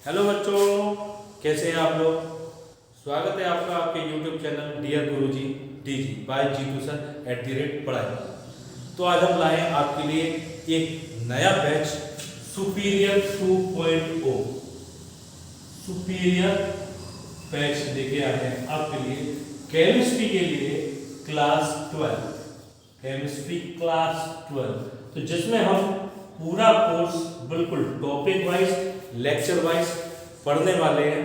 Hello बच्चों, कैसे हैं आप लोग। स्वागत है आपका आपके YouTube चैनल डियर गुरुजी डीजी बाय जीतू सर @पढ़ाई। तो आज हम लाए हैं आपके लिए एक नया बैच सुपीरियर 2.0 सुपीरियर बैच लेके आए हैं आपके लिए केमिस्ट्री के लिए क्लास 12 केमिस्ट्री क्लास 12। तो जिसमें हम पूरा कोर्स बिल्कुल टॉपिक वाइज लेक्चर वाइज पढ़ने वाले हैं।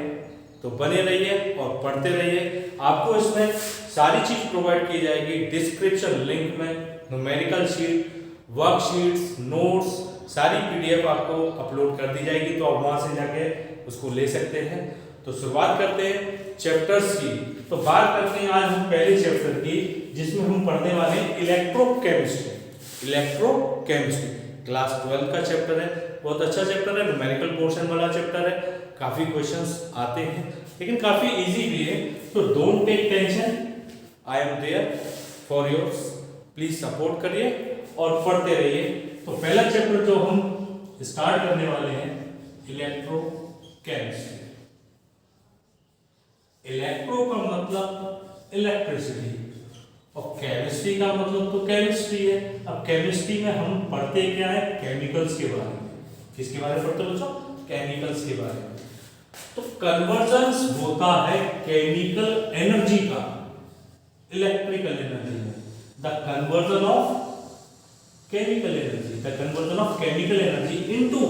तो बने रहिए और पढ़ते रहिए। आपको इसमें सारी चीज प्रोवाइड की जाएगी डिस्क्रिप्शन लिंक में, न्यूमेरिकल शीट, वर्कशीट्स, नोट्स, सारी पीडीएफ आपको अपलोड कर दी जाएगी। तो आप वहां से जाके उसको ले सकते हैं। तो शुरुआत करते हैं चैप्टर्स की। तो बात करते हैं आज हम पहले चैप्टर की, जिसमें हम पढ़ने वाले हैं इलेक्ट्रोकेमिस्ट्री। इलेक्ट्रोकेमिस्ट्री क्लास 12 का चैप्टर है। बहुत अच्छा चैप्टर है, न्यूमेरिकल पोर्शन वाला चैप्टर है। काफी क्वेश्चंस आते हैं लेकिन काफी इजी भी है। तो don't take tension, I am there for yours. Please support करिए और पढ़ते रहिए। तो पहला चैप्टर जो हम स्टार्ट करने वाले हैं इलेक्ट्रोकेमिस्ट्री। इलेक्ट्रो का मतलब इलेक्ट्रिसिटी और केमिस्ट्री का मतलब तो केमिस्ट्री है। अब केमिस्ट्री में हम पढ़ते क्या है, केमिकल्स के बारे में। किसके बारे में पढ़ते हो बच्चों? केमिकल्स के बारे में। तो कन्वर्जेंस होता है केमिकल एनर्जी का इलेक्ट्रिकल एनर्जी में। The conversion of chemical energy, the conversion of chemical energy into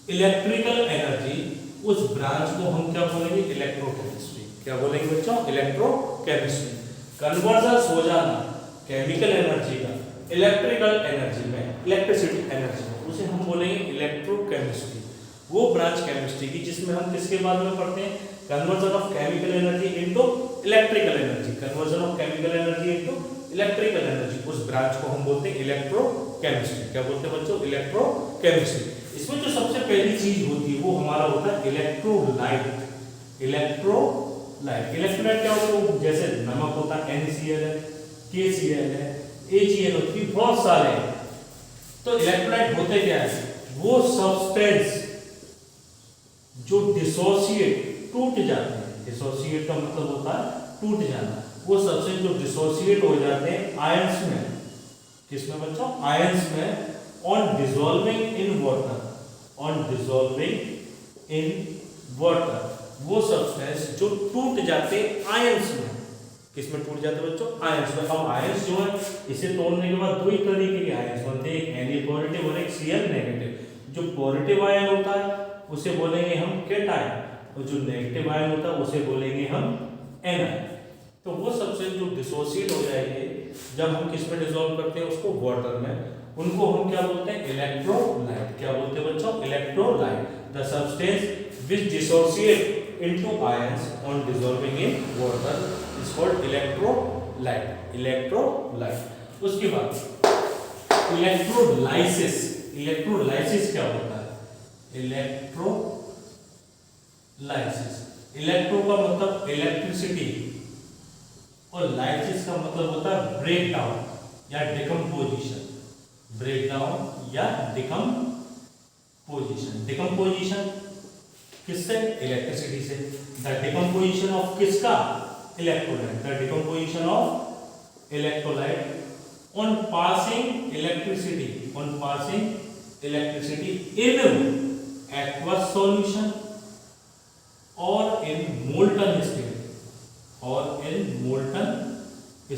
electrical energy, उस ब्रांच को हम क्या बोलेंगे? इलेक्ट्रोकेमिस्ट्री। क्या बोलेंगे बच्चों? इलेक्ट्रोकेमिस्ट्री। कन्वर्जन हो जाना केमिकल एनर्जी का इलेक्ट्रिकल एनर्जी में, इलेक्ट्रिसिटी एनर्जी में, उसे हम बोलेंगे इलेक्ट्रोकेमिस्ट्री। वो ब्रांच केमिस्ट्री की जिसमें हम किसके बारे में पढ़ते हैं? Conversion of chemical energy into electrical energy. Conversion of chemical energy into electrical energy, उस ब्रांच को हम बोलते हैं इलेक्ट्रोकेमिस्ट्री। क्या बोलते हैं बच्चों? इलेक्ट्रोकेमिस्ट्री। इसमें जो सबसे पहली चीज होती है वो हमारा होता है इलेक्ट्रोलाइट। इलेक्ट्रोलाइट क्या होता है? जैसे नमक होता है NaCl है, KCl है, AgNO, बहुत सारे हैं। तो इलेक्ट्रोलाइट होते क्या है? वो सब्सटेंस जो डिसोसिएट, टूट जाते हैं। डिसोसिएट का मतलब होता है टूट जाना। वो सब्सटेंस जो डिसोसिएट हो जाते हैं आयंस में। किसमें बच्चों? आयंस में। On dissolving in water, on dissolving in water, वो सब्सटेंस जो टूट जाते हैं आयंस में। किसमें टूट जाते हैं बच्चों? आयंस में। अब आयंस जो है, इसे तोड़ने के बाद दो ही तरीके के आयंस बनते हैं, एक Na पॉजिटिव और एक Cl नेगेटिव। जो पॉजिटिव आयन होता है उसे बोलेंगे हम केटायन, और जो नेगेटिव आयन होता है उसे बोलेंगे हम एनायन। तो वो सब्सटेंस जो डिसोसिएट हो जाएंगे जब हम किस में डिसॉल्व करते हैं उसको? वाटर में, उनको हम क्या बोलते हैं? इलेक्ट्रोलाइट। क्या बोलते हैं बच्चों? Electrolyte. The substance which dissociate into ions on dissolving in water is called electrolyte. Electrolyte. उसके बाद इलेक्ट्रोलाइसिस। इलेक्ट्रोलाइसिस क्या होता है? इलेक्ट्रोलाइसिस, इलेक्ट्रो का मतलब इलेक्ट्रिसिटी और लाइसिस का मतलब होता है ब्रेक डाउन या डिकम्पोजिशन। ब्रेक डाउन या डिकम्पोजिशन। डिकम्पोजिशन किससे? इलेक्ट्रिसिटी से। द डिकम्पोजिशन ऑफ किसका? Electrolyte. The decomposition of electrolyte on passing electricity, on passing electricity in aqueous solution और in molten state, और in molten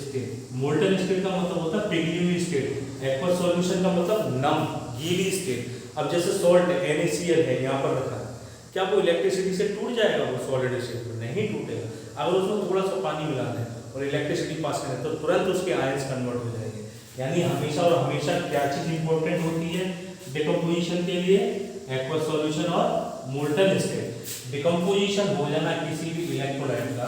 state। molten state का मतलब होता है पिघली हुई स्टेट। aqueous solution का मतलब नम, गीली स्टेट। अब जैसे सॉल्ट NaCl है यहाँ पर रखा है, क्या वो इलेक्ट्रिसिटी से टूट जाएगा? वो सॉलिड स्टेट में नहीं टूटेगा। अगर उसमें थोड़ा सा पानी मिला दें और इलेक्ट्रिसिटी पास करें तो तुरंत उसके आयंस कन्वर्ट हो जाएंगे। यानी हमेशा और हमेशा क्या चीज इंपॉर्टेंट होती है डिकम्पोजिशन के लिए? एक्वस सॉल्यूशन और मोल्टन स्टेट। डिकम्पोजिशन हो जाना किसी भी इलेक्ट्रोलाइट का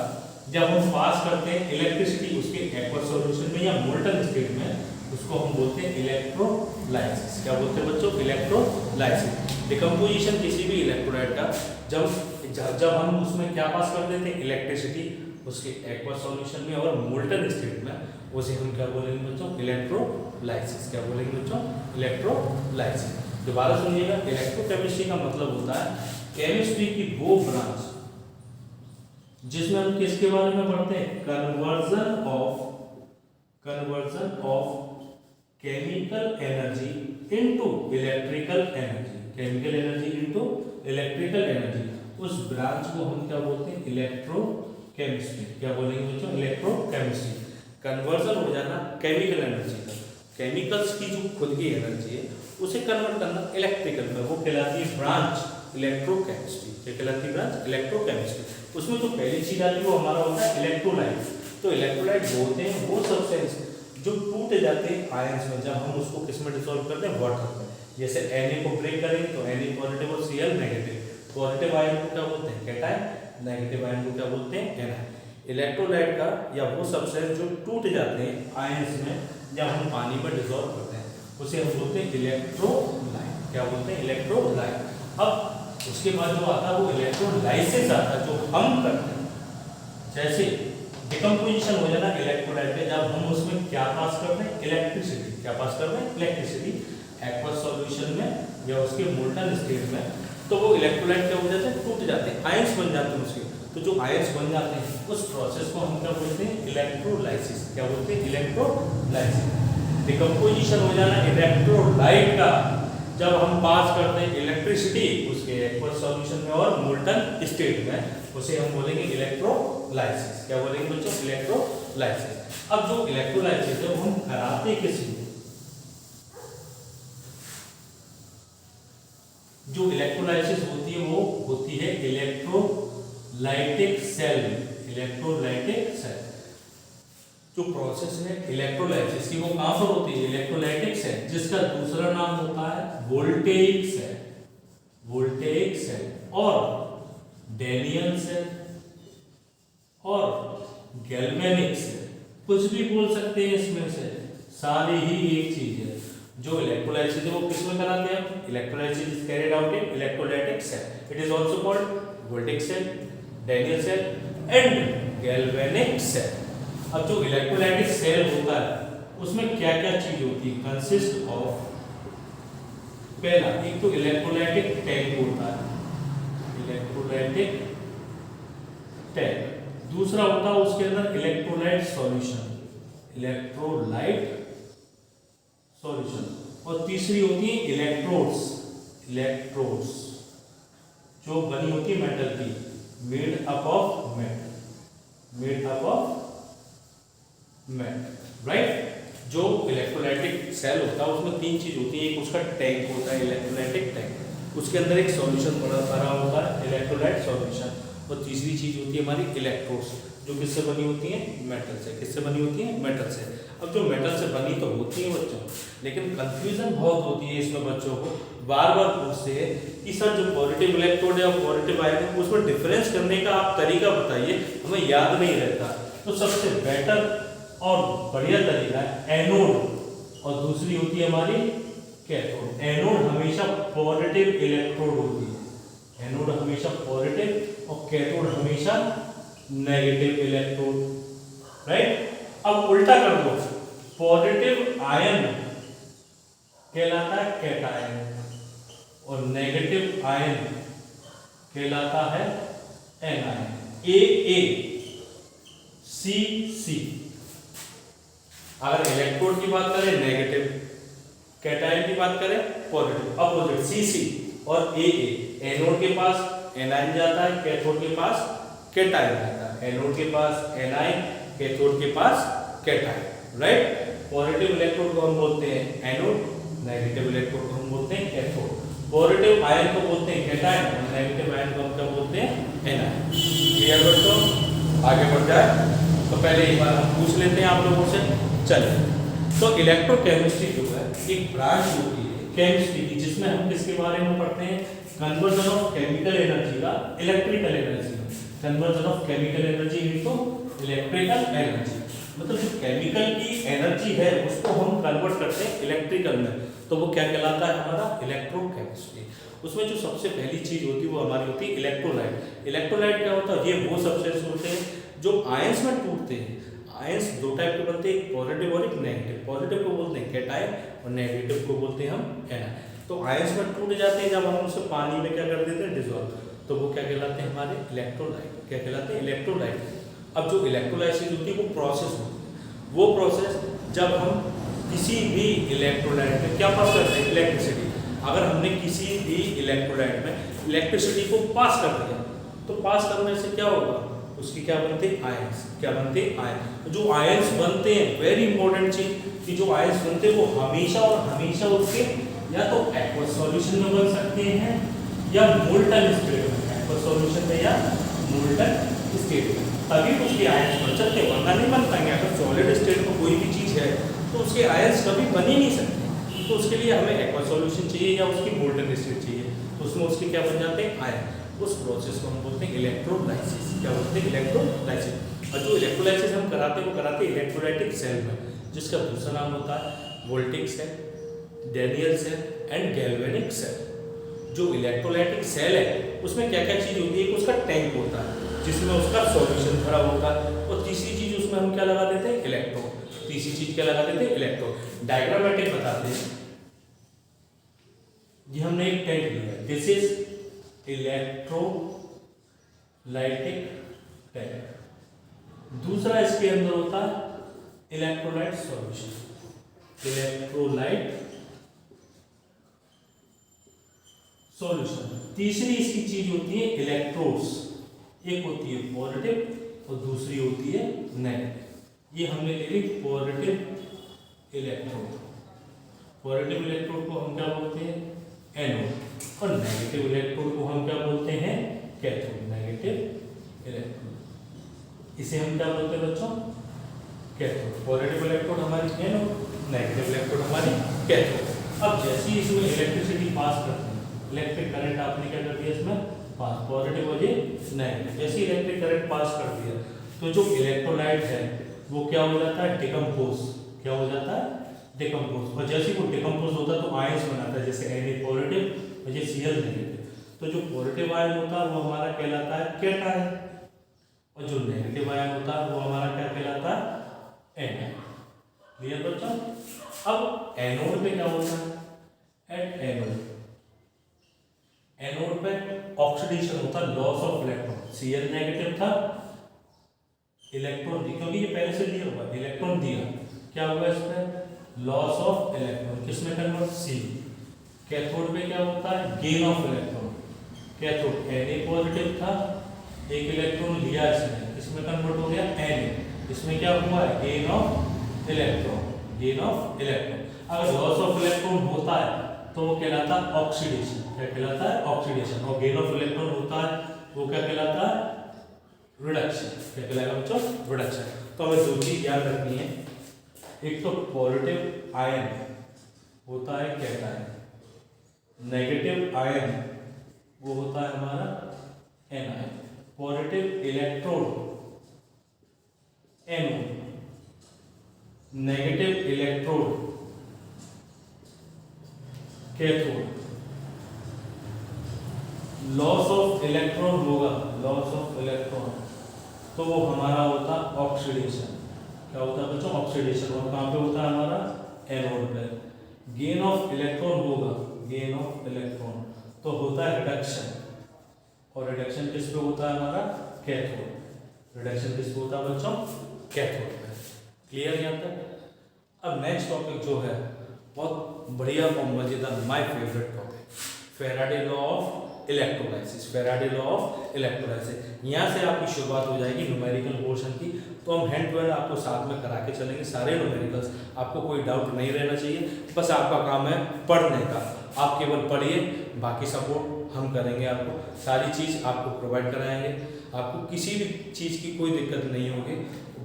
जब हम पास करते हैं इलेक्ट्रिसिटी उसके एक्वस सॉल्यूशन में या मोल्टन स्टेट में, उसको हम बोलते हैं इलेक्ट्रोलाइसिस। क्या बोलते हैं बच्चों? इलेक्ट्रोलाइसिस। डिकम्पोजिशन किसी भी इलेक्ट्रोलाइट का जब हम उसमें क्या पास कर देते हैं? इलेक्ट्रिसिटी उसके एक्वस सॉल्यूशन में और मोल्टन स्टेट में, उसे हम क्या बोलेंगे बच्चों? इलेक्ट्रोलाइसिस। क्या बोलेंगे बच्चों? इलेक्ट्रोलाइसिस। दोबारा सुनिएगा, इलेक्ट्रोकेमिस्ट्री का मतलब होता है केमिस्ट्री की वो ब्रांच जिसमें हम किसके बारे में पढ़ते हैं, conversion of chemical energy into electrical energy, chemical energy into electrical energy. उस ब्रांच को हम क्या बोलते हैं, इलेक्ट्रोकेमिस्ट्री। क्या बोलेंगे बच्चों, इलेक्ट्रोकेमिस्ट्री। कन्वर्जन हो जाना केमिकल एनर्जी का, केमिकल्स की जो खुद की एनर्जी है उसे कन्वर्ट करना इलेक्ट्रिकल में, वो कहलाती है ब्रांच इलेक्ट्रोकेमिस्ट्री। क्या कहलाती है ब्रांच, इलेक्ट्रोकेमिस्ट्री। उसमें जो पहली चीज आती है वो हमारा होता है इलेक्ट्रोलाइट। तो इलेक्ट्रोलाइट वो होते हैं वो सब्सटेंस जो टूट जाते हैं आयंस में, जब हम उसको किस में डिसॉल्व करते हैं, वाटर में। जैसे Na को ब्रेक करेंगे तो Na पॉजिटिव और Cl नेगेटिव। पॉजिटिव आयन को क्या बोलते हैं, कैटायन। नेगेटिव आयन को क्या बोलते हैं, एनायन। इलेक्ट्रोलाइट का या वो सब्सटेंस जो टूट जाते हैं आयंस में जब हम पानी में डिसॉल्व करते हैं उसे हम बोलते हैं इलेक्ट्रोलाइट। क्या बोलते हैं, इलेक्ट्रोलाइट। अब उसके बाद जो आता है वो इलेक्ट्रोलाइसिस आता है, जो हम करते हैं। जैसे डिकम्पोजिशन हो जाना इलेक्ट्रोलाइट पे, जब हम उसमें क्या पास करते हैं, इलेक्ट्रिसिटी। क्या पास करते हैं, इलेक्ट्रिसिटी। एक्वस सॉल्यूशन में या उसके मोल्टन स्टेट में, तो वो इलेक्ट्रोलाइट क्या हो जाते हैं, टूट जाते हैं, आयंस बन जाते हैं उसके। तो जो आयंस बन जाते हैं उस प्रोसेस को हम क्या बोलते हैं, इलेक्ट्रोलाइसिस। क्या बोलते हैं, इलेक्ट्रोलाइसिस। डिकम्पोजिशन हो जाना इलेक्ट्रोलाइट का, जब हम पास करते हैं इलेक्ट्रिसिटी उसके एक्वस सॉल्यूशन में और मोल्टन स्टेट में, उसे हम बोलेंगे इलेक्ट्रोलाइसिस। क्या बोलेंगे बच्चों, इलेक्ट्रोलाइसिस। अब जो इलेक्ट्रोलाइसिस है वो हम कराते किस लिए, जो इलेक्ट्रोलाइसिस होती है वो होती है इलेक्ट्रोलाइटिक सेल। इलेक्ट्रोलाइटिक सेल जो प्रोसेस है इलेक्ट्रोलाइसिस की, वो कहां पर होती है, इलेक्ट्रोलाइटिक सेल, जिसका दूसरा नाम होता है वोल्टेइक सेल। वोल्टेइक सेल और डैनियल सेल और गैल्वेनिक सेल, कुछ भी बोल सकते हैं इसमें से, सारी ही एक चीज है। जो इलेक्ट्रोलाइसिस है वो किसमें कराते हैं, electrolysis is carried out in electrolytic cell. It is also called voltaic cell, Daniell cell and galvanic cell. अब जो इलेक्ट्रोलाइटिक सेल होता है उसमें क्या क्या चीज होती है, कंसिस्ट ऑफ, पहला एक तो इलेक्ट्रोलाइटिक टैंक होता है, इलेक्ट्रोलाइटिक टैंक। दूसरा होता है उसके अंदर इलेक्ट्रोलाइट सॉल्यूशन, इलेक्ट्रोलाइट सॉल्यूशन। और तीसरी होती है इलेक्ट्रोड्स, इलेक्ट्रोड्स जो बनी होती है मेटल की, made up of metal, made up of metal, right. जो इलेक्ट्रोलाइटिक सेल होता है उसमें तीन चीज होती है, एक उसका टैंक होता है इलेक्ट्रोलाइटिक टैंक, उसके अंदर एक सॉल्यूशन भरा होता है इलेक्ट्रोलाइट सॉल्यूशन, और तीसरी चीज होती है हमारी इलेक्ट्रोड्स जो किससे बनी होती है, मेटल से। किससे बनी होती है, मेटल से। अब जो मेटल से बनी तो होती है बच्चों, लेकिन कंफ्यूजन बहुत होती है इसमें, बच्चों को बार बार पूछते हैं कि सर जो पॉजिटिव इलेक्ट्रोड है और पॉजिटिव आयन है उसमें डिफरेंस करने का आप तरीका बताइए, हमें याद नहीं रहता। तो सबसे बेटर और बढ़िया तरीका है एनोड और दूसरी होती है हमारी कैथोड। एनोड हमेशा पॉजिटिव इलेक्ट्रोड होती है, एनोड हमेशा पॉजिटिव और कैथोड हमेशा नेगेटिव इलेक्ट्रोड, राइट। अब उल्टा कर दो, पॉजिटिव आयन कहलाता है कैटायन और नेगेटिव आयन कहलाता है एनायन। AACC। अगर इलेक्ट्रोड की बात करें नेगेटिव, कैटायन की बात करें पॉजिटिव, अपोजिट CC और AA। एनोड के पास एनायन जाता है, कैथोड के पास कैटायन जाता है। एनोड के पास एनायन, कैथोड के पास कैटायन, राइट। पॉजिटिव इलेक्ट्रोड को हम बोलते हैं एनोड, नेगेटिव इलेक्ट्रोड को हम बोलते हैं कैथोड। पॉजिटिव आयन को बोलते हैं कैटायन और नेगेटिव आयन को हम क्या बोलते हैं, एनायन। क्लियर बच्चों, आगे बढ़ जाए तो पहले एक बार हम पूछ लेते हैं आप लोगों से। चलिए, तो इलेक्ट्रोकेमिस्ट्री जो है एक ब्रांच होती है केमिस्ट्री की, जिसमें हम किसके बारे में पढ़ते हैं, कन्वर्जन ऑफ केमिकल एनर्जी का इलेक्ट्रिकल एनर्जी में। Conversion of chemical energy into electrical energy, मतलब जो केमिकल की एनर्जी है उसको हम कन्वर्ट करते हैं इलेक्ट्रिकल में, तो वो क्या कहलाता है हमारा, इलेक्ट्रोकेमिस्ट्री। उसमें जो सबसे पहली चीज होती है वो हमारी होती है इलेक्ट्रोलाइट। इलेक्ट्रोलाइट क्या होता है, ये वो सब्सटेंस होते हैं जो आयंस में टूटते हैं। आयंस दो टाइप के बनते हैं, एक पॉजिटिव और एक नेगेटिव। पॉजिटिव को बोलते हैं कैटायन और नेगेटिव को बोलते हैं हम एनायन। तो आयंस में टूट जाते हैं जब हम उसे पानी में क्या कर देते हैं, डिजोल्व, तो वो क्या कहलाते हैं हमारे इलेक्ट्रोलाइट। क्या कहलाते हैं, इलेक्ट्रोलाइट। अब जो इलेक्ट्रोलाइसिस होती है वो प्रोसेस होती है, वो प्रोसेस जब हम किसी भी इलेक्ट्रोलाइट में क्या पास करते हैं, इलेक्ट्रिसिटी। अगर हमने किसी भी इलेक्ट्रोलाइट में इलेक्ट्रिसिटी को पास कर दिया तो पास करने से क्या होगा, उसकी क्या बनते हैं, आयंस। क्या बनते हैं, आयन। जो आयंस बनते हैं, वेरी इंपॉर्टेंट चीज कि जो आयंस बनते हैं वो हमेशा और हमेशा उसके या तो एक्वस सॉल्यूशन में बन सकते हैं या मोल्टन स्टेट में, एक्वस सॉल्यूशन में या मोल्टन स्टेट में, तभी उसके आयंस बन सकते हैं, वरना नहीं बन पाएंगे। अगर सॉलिड स्टेट में कोई भी चीज है तो उसके आयंस कभी बन ही नहीं सकते। तो उसके लिए हमें एक्वस सॉल्यूशन चाहिए या उसकी मोल्टन स्टेट चाहिए, तो उसमें उसके क्या बन जाते हैं, आयन। उस प्रोसेस को हम बोलते हैं इलेक्ट्रोलाइसिस। क्या बोलते हैं, इलेक्ट्रोलाइसिस। और जो इलेक्ट्रोलाइसिस हम कराते हैं वो कराते हैं इलेक्ट्रोलाइटिक सेल में, जिसका दूसरा नाम होता है voltaic cell, Daniell cell and galvanic cell. जो इलेक्ट्रोलाइटिक सेल है उसमें क्या क्या चीज होती है, कि उसका टैंक होता है जिसमें उसका सॉल्यूशन भरा होता है, और तीसरी चीज उसमें हम क्या लगा देते हैं, इलेक्ट्रॉन। तीसरी चीज क्या लगा देते हैं, इलेक्ट्रॉन। डायग्रामेटिक बताते हैं, ये हमने एक टैंक लिया है, दिस इज इलेक्ट्रोलाइटिक टैंक। दूसरा इसके अंदर होता है इलेक्ट्रोलाइट सॉल्यूशन, इलेक्ट्रोलाइट सॉल्यूशन। तीसरी इसकी चीज होती है इलेक्ट्रोड्स, एक होती है पॉजिटिव और दूसरी होती है नेगेटिव। ये हमने ले ली पॉजिटिव इलेक्ट्रोड। पॉजिटिव इलेक्ट्रोड को हम क्या बोलते हैं, एनोड, और नेगेटिव इलेक्ट्रोड को हम क्या बोलते हैं, कैथोड। नेगेटिव इलेक्ट्रोड, इसे हम क्या बोलते हैं बच्चों, कैथोड। पॉजिटिव इलेक्ट्रोड हमारी एनोड, नेगेटिव इलेक्ट्रोड हमारी कैथोड। अब जैसे ही इसमें इलेक्ट्रिसिटी पास करते हैं, इलेक्ट्रिक करंट आपने क्या कर दिया इसमें पास, पॉजिटिव और ये नेगेटिव, जैसे इलेक्ट्रिक करंट पास कर दिया तो जो इलेक्ट्रोलाइट है वो क्या हो जाता है, डिकम्पोज। क्या हो जाता है, डिकम्पोज। और जैसे वो डिकम्पोज होता है तो आयंस बनाता है, जैसे Na पॉजिटिव और ये Cl नेगेटिव। तो जो पॉजिटिव आयन होता है वो हमारा कहलाता है कैटायन, और जो नेगेटिव आयन होता है वो हमारा क्या कहलाता है, एनायन। क्लियर बच्चों। अब एनोड पे क्या होता है, एट एनोड, एनोड पे ऑक्सीडेशन होता है, loss of electron. Cl negative था, इलेक्ट्रॉन दी, क्योंकि ये पहले से दिया हुआ, इलेक्ट्रॉन दिया, क्या हुआ इसमें, लॉस ऑफ इलेक्ट्रॉन। किसमें कन्वर्ट, सी। कैथोड पे क्या होता है, gain of electron. Cathode Na positive था, एक इलेक्ट्रॉन लिया इसने, इसमें कन्वर्ट हो गया Na, इसमें क्या हुआ है, gain of electron, gain of electron. अगर लॉस ऑफ इलेक्ट्रॉन होता है तो वो कहलाता है ऑक्सीडेशन। क्या कहलाता है, ऑक्सीडेशन। और गेन ऑफ इलेक्ट्रॉन होता है वो क्या कहलाता है, रिडक्शन। क्या कहलाएगा बच्चों, रिडक्शन। तो हमें दो चीज याद रखनी है, एक तो पॉजिटिव आयन होता है कैटायन, नेगेटिव आयन वो होता है हमारा anion. Positive electrode anode, negative electrode cathode. Loss of electron होगा, लॉस ऑफ इलेक्ट्रॉन, तो वो हमारा होता ऑक्सीडेशन। क्या होता है बच्चों, ऑक्सीडेशन। और कहाँ पे होता है हमारा, एनोड पे। गेन ऑफ इलेक्ट्रॉन होगा, गेन ऑफ इलेक्ट्रॉन, तो होता है रिडक्शन। और रिडक्शन किस पे होता है हमारा, कैथोड। रिडक्शन किस पे होता है बच्चों, कैथोड पे। क्लियर यहाँ तक। अब नेक्स्ट टॉपिक जो है बहुत बढ़िया और मजेदार, my favourite topic, Faraday law of electrolysis. Faraday law of electrolysis, यहाँ से आपकी शुरुआत हो जाएगी न्यूमेरिकल पोर्शन की। तो हम हैंड टू हैंड आपको साथ में करा के चलेंगे सारे न्यूमेरिकल्स, आपको कोई डाउट नहीं रहना चाहिए, बस आपका काम है पढ़ने का। आप केवल पढ़िए, बाकी सपोर्ट हम करेंगे, आपको सारी चीज़ आपको प्रोवाइड कराएंगे, आपको किसी भी चीज़ की कोई दिक्कत नहीं होगी,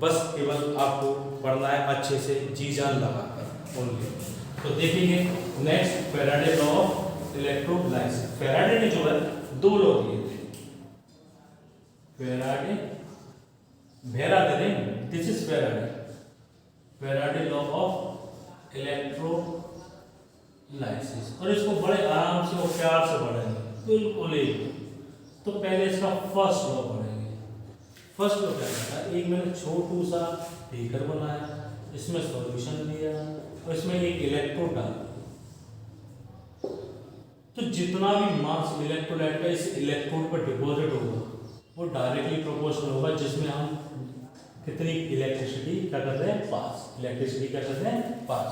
बस केवल आपको पढ़ना है अच्छे से, जी जान लगाकर ओनली। तो देखेंगे next, Faraday law of electrolysis. Faraday ने जो है दो लॉ दिए थे, फैराडे भेरा दे देंगे, this is Faraday, Faraday law of electrolysis. और इसको बड़े आराम से और प्यार से पढ़ेंगे, बिल्कुल एक। तो पहले इसका फर्स्ट लॉ पढ़ेंगे। फर्स्ट लॉ क्या कहता है, एक मैंने छोटू सा बीकर बनाया, इसमें सॉल्यूशन दिया और इसमें एक इलेक्ट्रोड डाला। तो जितना भी मास इलेक्ट्रोलाइट का इस इलेक्ट्रोड पर डिपॉजिट होगा वो डायरेक्टली प्रोपोर्शनल होगा जिसमें हम कितनी इलेक्ट्रिसिटी क्या कर रहे हैं, पास, इलेक्ट्रिसिटी क्या कर रहे हैं, पास।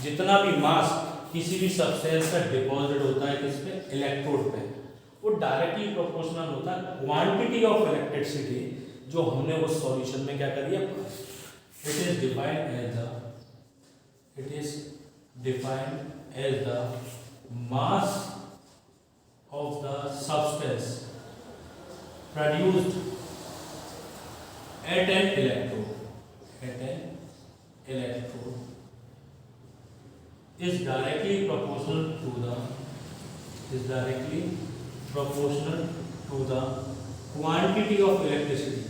जितना भी मास किसी भी सब्सटेंस का डिपॉजिट होता है किस पे, इलेक्ट्रोड पे, वो डायरेक्टली प्रोपोर्शनल होता है क्वांटिटी ऑफ इलेक्ट्रिसिटी जो हमने उस सॉल्यूशन में क्या करी है, it is defined as the mass of the substance produced at an electrode is directly proportional to the quantity of electricity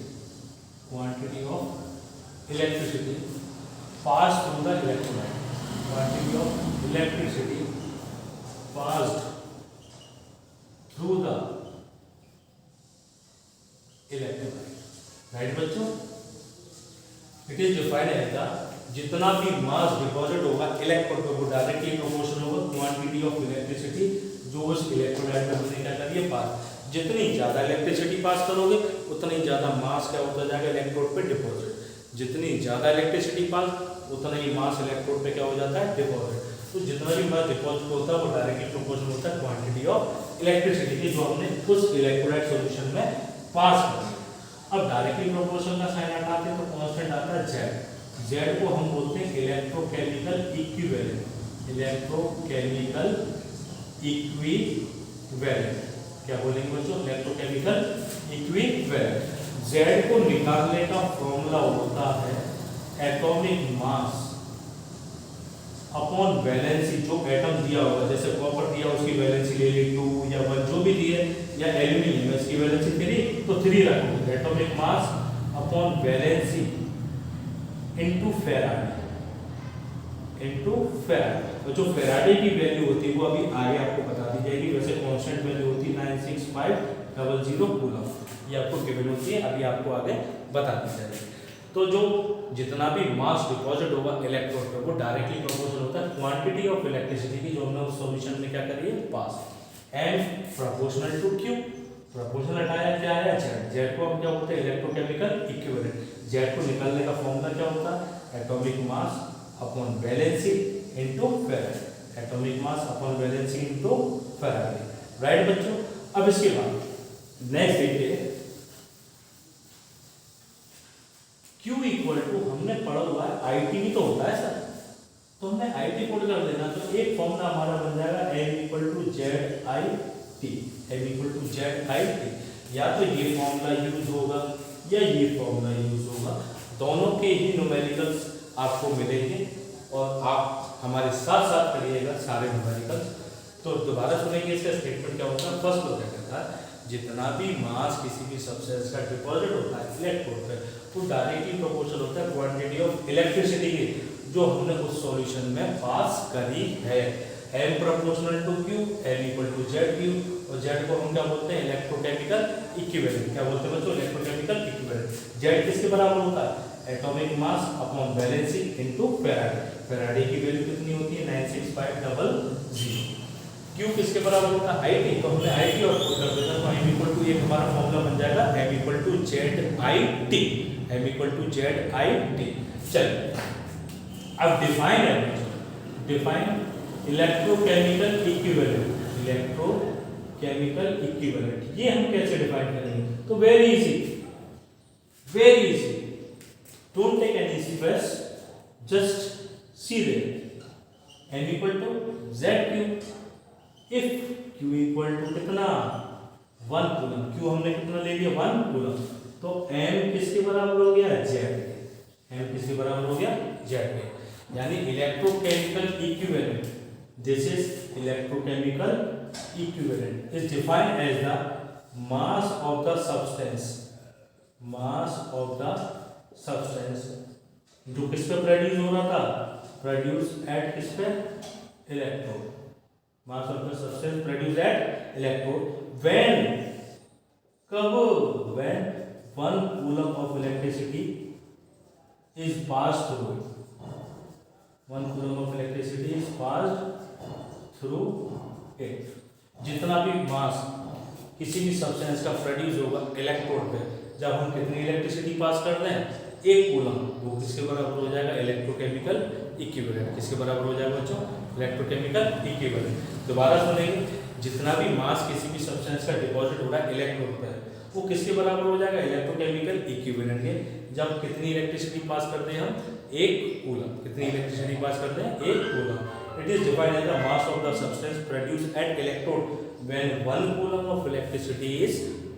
passed through the electrolyte, quantity of electricity passed through the electrolyte, right बच्चों? It is defined as the जितना भी मास deposit होगा electrode पे वो directly proportional होगा quantity of electricity जो उस electrolyte में हमने क्या करी है, पास। जितनी ज़्यादा इलेक्ट्रिसिटी पास करोगे उतना ही ज़्यादा मास क्या होता जाएगा इलेक्ट्रोड पे डिपॉजिट, जितनी ज़्यादा इलेक्ट्रिसिटी पास उतना ही मास इलेक्ट्रोड पे क्या हो जाता है, डिपॉजिट। तो जितना भी मास डिपॉजिट होता है वो डायरेक्टली प्रोपोर्शनल होता है क्वांटिटी ऑफ इलेक्ट्रिसिटी की जो हमने उस इलेक्ट्रोलाइट सॉल्यूशन में पास कर। अब डायरेक्टली प्रोपोर्शनल का साइन हटाते हैं तो कांस्टेंट आता है जेड। जेड को हम बोलते हैं इलेक्ट्रोकेमिकल इक्विवेलेंट, इलेक्ट्रोकेमिकल इक्विवेलेंट। क्या बोलेंगे बच्चों, इलेक्ट्रोकेमिकल इक्विवेलेंट। जेड को निकालने का फॉर्मूला होता है एटॉमिक मास अपॉन वैलेंसी, जो एटम दिया होगा, जैसे कॉपर दिया उसकी वैलेंसी ले ली 2 या 1 जो भी दिए, या एल्यूमिनियम इसकी वैलेंसी 3 तो 3 रखोगे। Atomic mass upon valency into Faraday, तो जो फैराडे की वैल्यू होती है वो अभी आगे आपको बता दी जाएगी। वैसे कांस्टेंट वैल्यू होती है 96500 कूलम, ये आपको गिवन होती है, अभी आपको आगे बता दी जाएगी। तो जो जितना भी मास डिपॉजिट होगा इलेक्ट्रोड पे वो डायरेक्टली प्रोपोर्शनल होता है क्वांटिटी ऑफ इलेक्ट्रिसिटी की जो हमने उस सॉल्यूशन में क्या करी है, पास। M proportional to Q, proportional हटाया क्या है, जेड। जेड को हम क्या बोलते हैं, इलेक्ट्रोकेमिकल इक्विवेलेंट। जेड को निकालने का फॉर्मूला क्या होता है, atomic mass upon valency into Faraday, atomic mass upon valency into Faraday, right बच्चों। अब इसके बाद नेक्स्ट देखिए Q इक्वल टू, हमने पढ़ा हुआ है आईटी भी तो होता है सर, तो हमने आईटी पुट कर देना, तो एक फॉर्मूला हमारा बन जाएगा M equal to Z I T, M equal to Z I T. या तो ये फॉर्मूला यूज होगा या ये फॉर्मूला यूज होगा, दोनों के ही न्यूमेरिकल्स आपको मिलेंगे और आप हमारे साथ साथ करिएगा सारे न्यूमेरिकल्स। तो दोबारा सुनेंगे इसका स्टेटमेंट क्या होता है। फर्स्ट क्या कहता है, जितना भी मास किसी भी सब्सटेंस का डिपॉजिट होता है इलेक्ट्रोड पे वो डायरेक्टली प्रोपोर्शनल होता है क्वांटिटी ऑफ इलेक्ट्रिसिटी की जो हमने उस सॉल्यूशन में पास करी है। M proportional to Q, M equal to Z Q, और जेड को हम क्या बोलते हैं, इलेक्ट्रोकेमिकल इक्विवेलेंट। क्या बोलते हैं बच्चों, इलेक्ट्रोकेमिकल इक्विवेलेंट। जेड किसके बराबर होता है, atomic mass upon valency into Faraday. Faraday की वैल्यू कितनी होती है, 96500। Q किसके बराबर होता है, IT, तो हमने IT और पुट कर देना, तो M इक्वल टू एक हमारा फॉर्मूला बन जाएगा M equal to Z I T, M equal to Z I T. चलिए अब डिफाइन है, define electrochemical equivalent, electrochemical equivalent ये हम कैसे डिफाइन करेंगे, तो very easy, don't take any stress, just see there. M equal to Z Q, if Q equal to कितना 1 coulomb, Q हमने कितना ले लिया 1 कूलम, तो M किसके बराबर हो गया, Z के। M किसके बराबर हो गया, Z के। यानी electrochemical equivalent, this is electrochemical equivalent is defined as the mass of the substance, mass of the substance जो किस पे प्रोड्यूस हो रहा था, प्रोड्यूस एट किस पे, electrode, mass of the substance produced at electrode when, कब, when 1 coulomb of electricity is passed through it, 1 coulomb of electricity is passed through it। जितना भी मास किसी भी सब्सटेंस का प्रोड्यूस होगा इलेक्ट्रोड पे, जब हम कितनी इलेक्ट्रिसिटी पास कर रहे हैं, 1 कूलम, वो किसके बराबर हो जाएगा, इलेक्ट्रोकेमिकल इक्विवेलेंट। किसके बराबर हो जाएगा बच्चों, इलेक्ट्रोकेमिकल इक्विवेलेंट। दोबारा सुनेंगे, जितना भी मास किसी भी सब्सटेंस का डिपॉजिट हो रहा है इलेक्ट्रोड पर, वो किसके बराबर हो जाएगा, इलेक्ट्रोकेमिकल इक्विवेलेंट के। जब कितनी इलेक्ट्रिसिटी पास करते हैं हम, 1 कूलम। कितनी इलेक्ट्रिसिटी पास करते हैं, 1 coulomb. It is defined as the mass of the substance produced at electrode when 1 coulomb of electricity is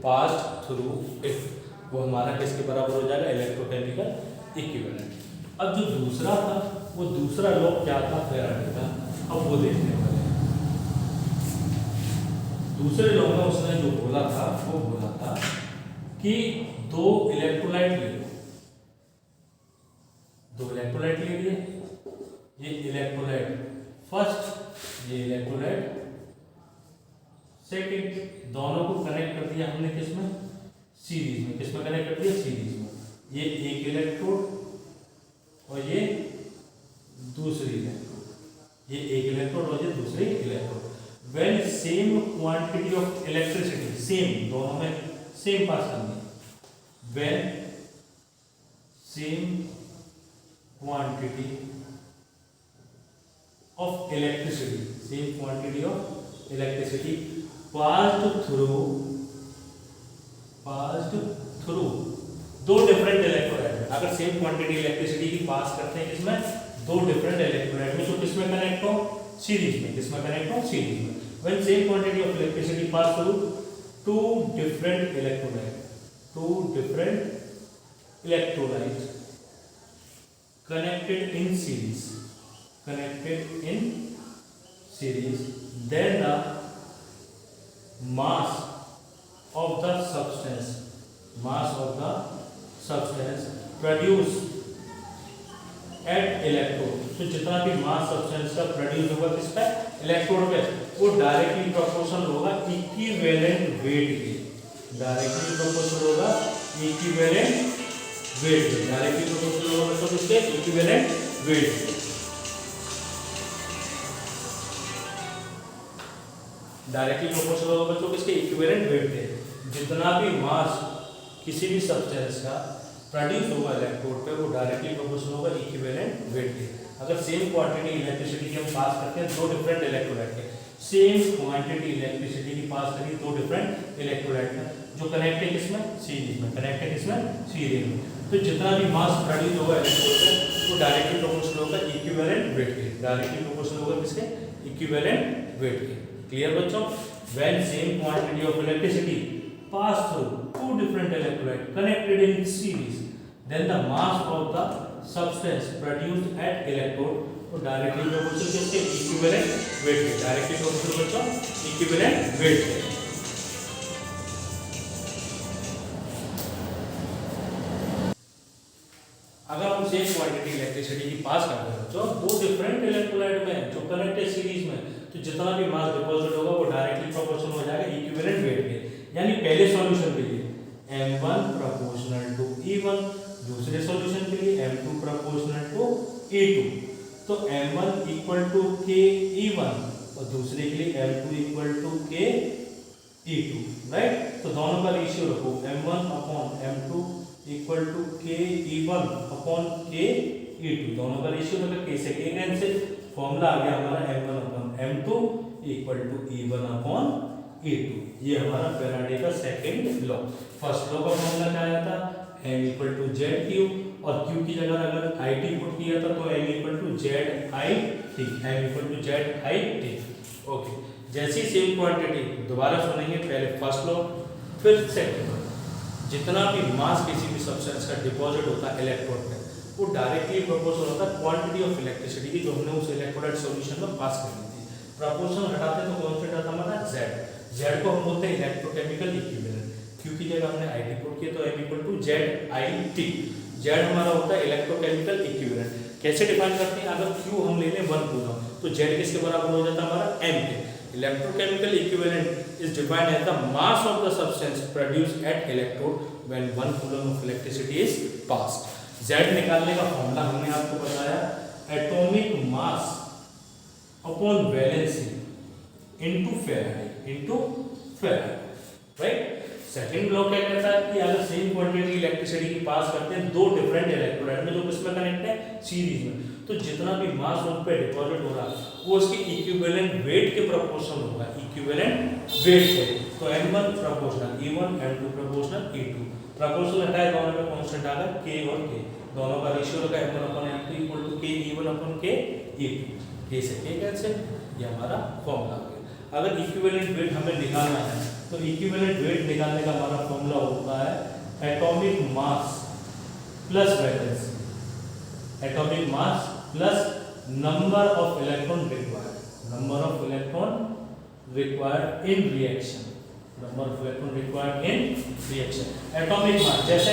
passed through it. वो हमारा किसके बराबर हो जाएगा, इलेक्ट्रोकेमिकल इक्विवेलेंट। अब जो दूसरा था, वो दूसरा लॉ क्या था, फैराडे का। अब वो देखने वाले हैं। दूसरे लॉ में उसने जो बोला था, वो बोला था कि 2 इलेक्ट्रोलाइट ले लो, 2 इलेक्ट्रोलाइट ले लिए, ये इलेक्ट्रोलाइट फर्स्ट, ये इलेक्ट्रोलाइट सेकंड, दोनों को कनेक्ट कर दिया हमने किसमें, सीरीज में। किसमें कनेक्ट कर दिया, सीरीज में। ये एक इलेक्ट्रोड और ये दूसरी इलेक्ट्रोड, ये एक इलेक्ट्रोड और ये दूसरी electrode. When same quantity of electricity, same, दोनों में सेम पास करनी है। When same quantity of electricity, same quantity of electricity passed through 2 different electrolyte. अगर सेम क्वांटिटी इलेक्ट्रिसिटी की पास करते हैं किसमें, 2 डिफरेंट इलेक्ट्रोलाइट में, तो किसमें कनेक्ट हो, सीरीज में। किसमें कनेक्ट हो, सीरीज में। When same quantity of electricity pass through 2 different electrolytes connected in series, then the mass of the substance produced at electrode. तो जितना भी मास सब्सटेंस का प्रोड्यूस होगा किस पे, इलेक्ट्रोड पे, वो डायरेक्टली प्रोपोर्शनल होगा इक्विवेलेंट वेट के। डायरेक्टली प्रोपोर्शनल होगा इक्विवेलेंट वेट के। डायरेक्टली प्रोपोर्शनल होगा तो किसके, इक्विवेलेंट वेट के। डायरेक्टली प्रोपोर्शनल होगा तो किसके, इक्विवेलेंट वेट के। जितना भी मास किसी भी सब्सटेंस का प्रोड्यूस होगा इलेक्ट्रोड पे, वो डायरेक्टली प्रोपोर्शनल होगा इक्विवेलेंट वेट के। अगर सेम क्वांटिटी इलेक्ट्रिसिटी की हम पास करते हैं 2 डिफरेंट इलेक्ट्रोलाइट के, सेम क्वांटिटी इलेक्ट्रिसिटी की पास करी 2 डिफरेंट इलेक्ट्रोलाइट में, जो कनेक्ट है किसमें, सीरीज में। कनेक्ट है किसमें, सीरीज में। तो जितना भी मास प्रोड्यूस होगा इलेक्ट्रोड पे, वो डायरेक्टली प्रोपोर्शनल होगा इक्विवेलेंट वेट के। डायरेक्टली प्रोपोर्शनल होगा किसके, इक्विवेलेंट वेट के। क्लियर बच्चों। When same quantity of electricity pass through 2 different electrolytes connected in series, then the mass of the substance produced at electrode तो directly proportional किसके, equivalent weight के। Directly proportional बच्चों equivalent weight के। अगर हम same quantity electricity की पास करते हैं बच्चों 2 डिफरेंट इलेक्ट्रोलाइट में जो कनेक्ट है सीरीज में, तो जितना भी मास डिपॉजिट होगा वो डायरेक्टली प्रोपोर्शनल हो जाएगा इक्विवेलेंट वेट के। यानी पहले सॉल्यूशन के लिए m1 प्रोपोर्शनल टू e1, दूसरे सॉल्यूशन के लिए m2 प्रोपोर्शनल टू e2। तो m1 equal to k e1 और दूसरे के लिए m2 equal to k e2, right. तो दोनों का रेशियो रखो, m1 upon m2 equal to k e1 upon k e2। दोनों का रेशियो रखो, k से k कैंसिल, फॉर्मूला आ गया हमारा m1 upon m2 equal to e1 upon e2। ये हमारा फैराडे का सेकंड लॉ। फर्स्ट लॉ का फॉर्मूला क्या आया था, m equal to Z Q, और q की जगह अगर it पुट किया था तो m equal to Z I T, m equal to Z I T. Okay, जैसी सेम क्वांटिटी, दोबारा सुनेंगे, पहले फर्स्ट लॉ फिर सेकंड लॉ। जितना भी मास किसी भी सब्सटेंस का डिपॉजिट होता है इलेक्ट्रोड पे, वो डायरेक्टली प्रोपोर्शनल होता है क्वांटिटी ऑफ इलेक्ट्रिसिटी की जो हमने उस इलेक्ट्रोलाइट सॉल्यूशन में पास कर दी थी। प्रोपोर्शनल हटाते तो कौन सा आता हमारा, z। z को हम बोलते हैं इलेक्ट्रोकेमिकल इक्विवेलेंट। q की जगह हमने it पुट किया तो m equal to Z I T. z हमारा होता है इलेक्ट्रोकेमिकल इक्विवेलेंट। कैसे डिफाइन करते हैं, अगर q हम ले लें 1 कूलम तो z किसके बराबर हो जाता है हमारा, m के। Electrochemical equivalent is defined as the mass of the substance produced at electrode when 1 coulomb of electricity is passed. z निकालने का फॉर्मूला हमने आपको बताया, atomic mass upon valency into Faraday. Into Faraday, right. Second block क्या कहता है कि अगर सेम क्वांटिटी इलेक्ट्रिसिटी की पास करते हैं दो डिफरेंट इलेक्ट्रोलाइट में जो किसमें कनेक्ट है, सीरीज में, तो जितना भी मास उन पे डिपॉजिट हो रहा है वो उसके इक्विवेलेंट वेट के प्रोपोर्शनल होगा, इक्विवेलेंट वेट से। तो n1 proportional E1, n2 proportional E2, proportional हटाए दोनों में कांस्टेंट आ गया k और k, दोनों का रेशियो लगा m1/m2 equal to k E1/k E2, k से k कैंसिल, ये हमारा फॉर्मूला आ गया। अगर इक्विवेलेंट वेट हमें निकालना है तो इक्विवेलेंट वेट निकालने का हमारा फॉर्मूला होता है atomic mass plus valency, atomic mass plus number of electron required, number of electron required in reaction, number of electron required in reaction. Atomic mass जैसे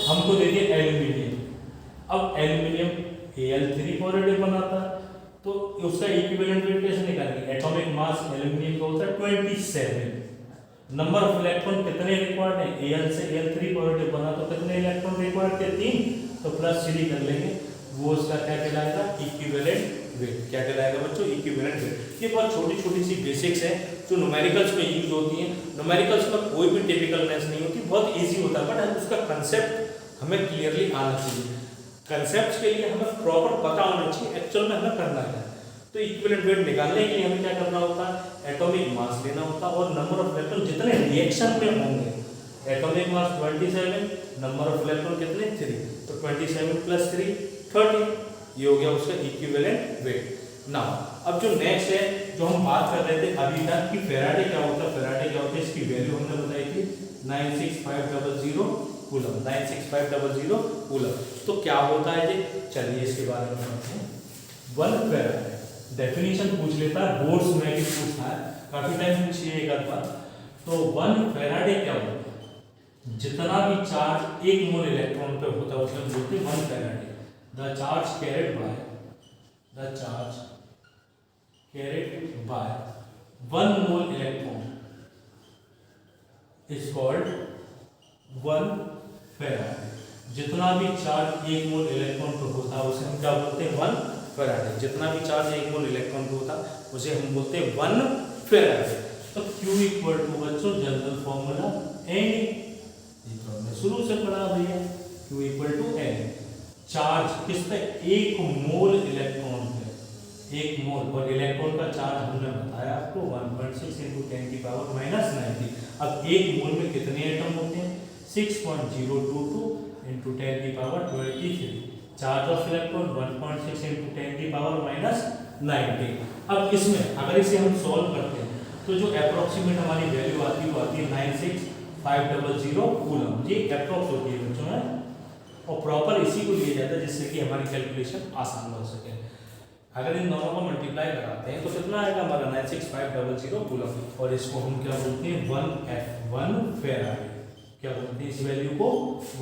हमको दे दिए एल्यूमिनियम, अब एल्यूमिनियम Al3 पॉजिटिव बनाता है तो उसका इक्विवेलेंट वेट कैसे निकालेंगे, एटॉमिक मास एल्यूमिनियम का होता है 27, नंबर ऑफ इलेक्ट्रॉन कितने रिक्वायर्ड है, Al से Al3 पॉजिटिव बना तो कितने इलेक्ट्रॉन रिक्वायर्ड थे, 3, तो प्लस 3 कर लेंगे, वो उसका क्या कहलाएगा, इक्विवेलेंट वेट। क्या कहलाएगा बच्चों, इक्विवेलेंट वेट। ये बहुत छोटी छोटी सी बेसिक्स है जो न्यूमेरिकल्स में यूज होती हैं। न्यूमेरिकल्स में कोई भी टिपिकलनेस नहीं होती, बहुत इजी होता है, बट उसका कंसेप्ट हमें क्लियरली आना चाहिए। कंसेप्ट के लिए हमें प्रॉपर पता होना चाहिए एक्चुअल में हमें करना है। तो इक्विवेलेंट वेट निकालने के लिए हमें क्या करना होता है, एटॉमिक मास लेना होता है और नंबर ऑफ इलेक्ट्रॉन जितने रिएक्शन में होंगे, atomic mass 27, number of electron कितने 3, तो 27 प्लस 3 30, ये हो गया उसका इक्विवेलेंट वेट। नाउ अब जो नेक्स्ट है जो हम बात कर रहे थे अभी तक कि फेराडे क्या होता है, फेराडे क्या होता है, इसकी वैल्यू हमने बताई थी 96500 कूलम, 96500 कूलम। तो क्या होता है जी, चलिए इसके बारे में समझते हैं। 1 फेराडे डेफिनेशन पूछ लेता है, बोर्ड्स में भी पूछा है, काफी टाइम पूछिएगा बात। तो 1 फेराडे क्या होता है, जितना भी चार्ज 1 मोल इलेक्ट्रॉन पे होता है उसे हम बोलते हैं 1 Faraday. The charge carried by 1 mole electron is called 1 Faraday. जितना भी चार्ज 1 मोल इलेक्ट्रॉन पे होता है उसे हम क्या बोलते हैं, 1 फेराडे। जितना भी चार्ज 1 मोल इलेक्ट्रॉन पे होता है उसे हम बोलते हैं 1 फेराडे। तो Q इक्वल टू बच्चों जनरल फॉर्मूला N, तो हमने शुरू से पढ़ा भैया, Q equal to N। Charge किस पे, 1 मोल इलेक्ट्रॉन पे, 1 मोल, और इलेक्ट्रॉन का चार्ज हमने बताया आपको 1.6 × 10⁻⁻90। अब 1 मोल में कितने एटम होते हैं, 6.022 × 10⁻23। Charge of electron 1.6 × 10⁻90। अब इसमें अगर इसे हम सॉल्व करते हैं तो जो अप्रोक्सीमेट हमारी वैल्यू आती है वो आती है 96500 कूलम। ये अप्रोक्स होती है बच्चों में, और प्रॉपर इसी को लिया जाता है जिससे कि हमारी कैलकुलेशन आसान हो सके। अगर इन दोनों को मल्टीप्लाई कराते हैं तो कितना आएगा हमारा 96500 कूलम, और इसको हम क्या बोलते हैं 1 फेराडे। क्या बोलते हैं इस वैल्यू को,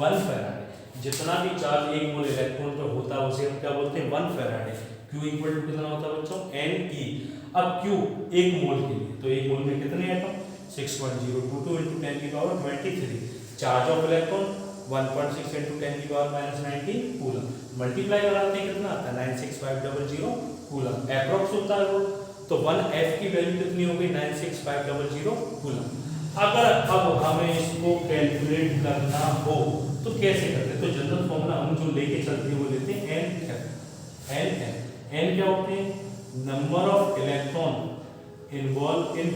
1 फेराडे। जितना भी चार्ज 1 मोल इलेक्ट्रॉन पे होता है उसे हम क्या बोलते हैं 1 फेराडे। Q इक्वल टू कितना होता है बच्चों, Ne। अब Q 1 मोल के लिए, तो 1 मोल में कितने atom, 6.022 × 10⁻23। Charge of electron 1.6 × 10⁻90 coulomb. Multiply कराते हैं कितना आता है 96500 कूलम, अप्रोक्स होता है वो। तो 1F की वैल्यू कितनी हो गई 96500 कूलम। अगर अब हमें इसको कैलकुलेट करना हो तो कैसे करते हैं, तो जनरल फॉर्मूला हम जो लेके चलते हैं वो लेते हैं N क्या होते हैं, number of electron involve in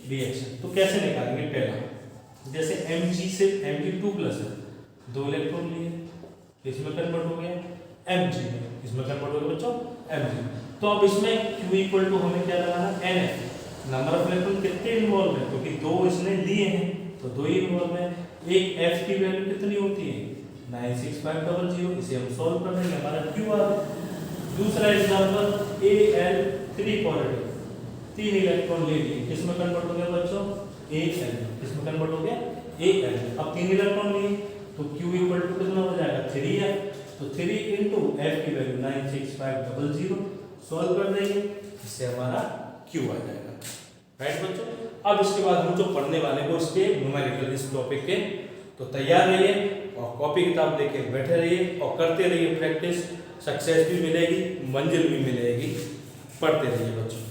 reaction, तो कैसे निकालेंगे, पहला जैसे Mg से Mg2+ है, 2 इलेक्ट्रॉन लिए, इसमें कन्वर्ट हो गया Mg, इसमें कन्वर्ट हो गया बच्चों Mg। तो अब इसमें Q इक्वल टू हमें क्या लगाना, NF, नंबर ऑफ इलेक्ट्रॉन कितने इन्वॉल्व है, क्योंकि 2 इसने दिए हैं तो 2 ही इन्वॉल्व है। एक F की वैल्यू कितनी होती है 96500, इसे हम सॉल्व कर देंगे, हमारा Q आ गया। दूसरा एग्जांपल Al3 पॉजिटिव, 3 इलेक्ट्रॉन ले लिए, किसमें कन्वर्ट हो गया बच्चों Al, किसमें कन्वर्ट हो गया Al। अब 3 इलेक्ट्रॉन लिए तो Q इक्वल टू कितना हो जाएगा 3F, तो 3 × F की वैल्यू 96500, सॉल्व कर देंगे, इससे हमारा Q आ जाएगा, राइट बच्चों। अब इसके बाद हम जो पढ़ने वाले हैं वो इसके न्यूमेरिकल, इस टॉपिक के, तो तैयार रहिए और कॉपी किताब लेके बैठे रहिए और करते रहिए प्रैक्टिस। सक्सेस भी मिलेगी, मंजिल भी मिलेगी, पढ़ते रहिए बच्चों।